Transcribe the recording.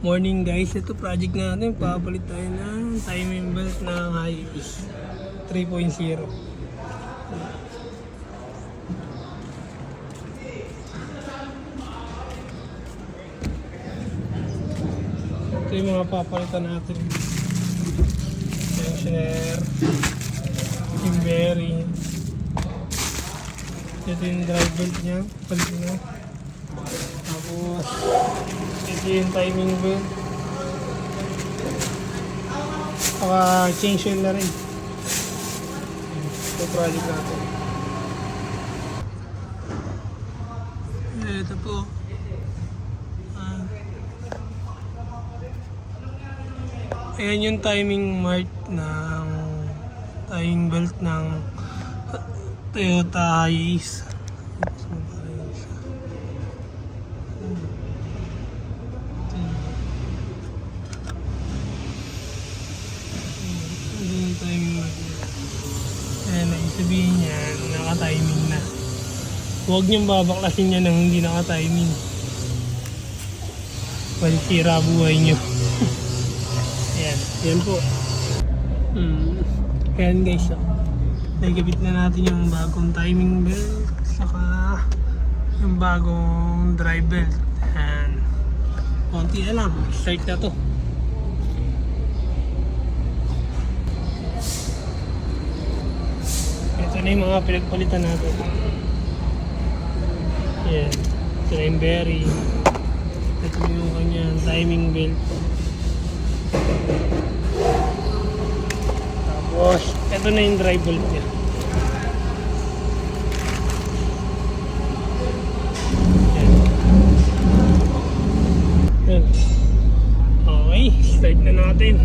Morning guys, ito project natin. Papalit tayo ng timing belt ng Hi-Ace 3.0. Ito yung mga papalitan natin. Tensioner, yung bearing. Ito yung drive belt niya, palit niya. Tapos ito yung timing belt. Saka change oil na rin. Ito project natin. Ito po. Ayan yung timing mark ng timing belt ng Toyota Hi-Ace. Timing mark. Ayan, sabihin niya, naka-timing na. Huwag niyong babaklasin niya nang hindi naka-timing. Palisira buhay niyo. Ayan, yan po. Ayan guys, nagabit na natin yung bagong timing belt saka yung bagong drive belt. Ayan, konti na lang, start na to. Ito na yung mga pinagpalitan natin. Ayan, ito na yung bearing. Ito yung kanyang timing belt. Tapos, ito na yung drive bolt niya. Yan. Okay, start na natin.